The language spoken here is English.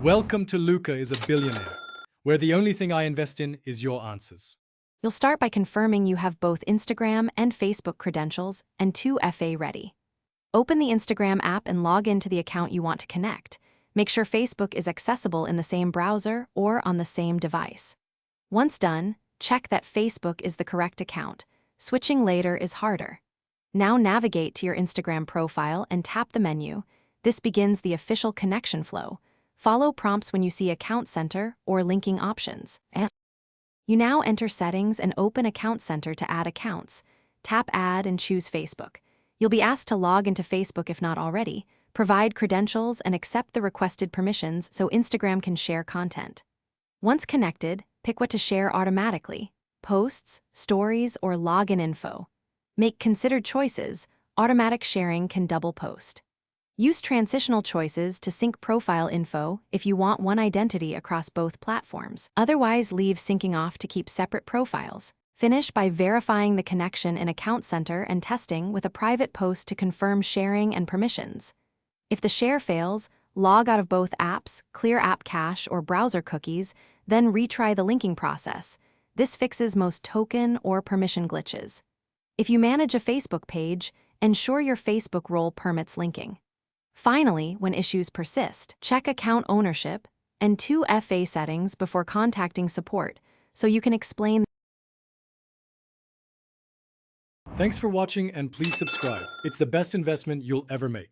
Welcome to Luca is a Billionaire, where the only thing I invest in is your answers. You'll start by confirming you have both Instagram and Facebook credentials and 2FA ready. Open the Instagram app and log into the account you want to connect. Make sure Facebook is accessible in the same browser or on the same device. Once done, check that Facebook is the correct account. Switching later is harder. Now navigate to your Instagram profile and tap the menu. This begins the official connection flow. Follow prompts when you see Account Center or linking options. You now enter Settings and open Account Center to add accounts. Tap Add and choose Facebook. You'll be asked to log into Facebook if not already. Provide credentials and accept the requested permissions so Instagram can share content. Once connected, pick what to share automatically: posts, stories, or login info. Make considered choices. Automatic sharing can double post. Use transitional choices to sync profile info if you want one identity across both platforms. Otherwise, leave syncing off to keep separate profiles. Finish by verifying the connection in Account Center and testing with a private post to confirm sharing and permissions. If the share fails, log out of both apps, clear app cache or browser cookies, then retry the linking process. This fixes most token or permission glitches. If you manage a Facebook page, ensure your Facebook role permits linking. Finally, when issues persist, check account ownership and 2FA settings before contacting support so you can explain. Thanks for watching and please subscribe. It's the best investment you'll ever make.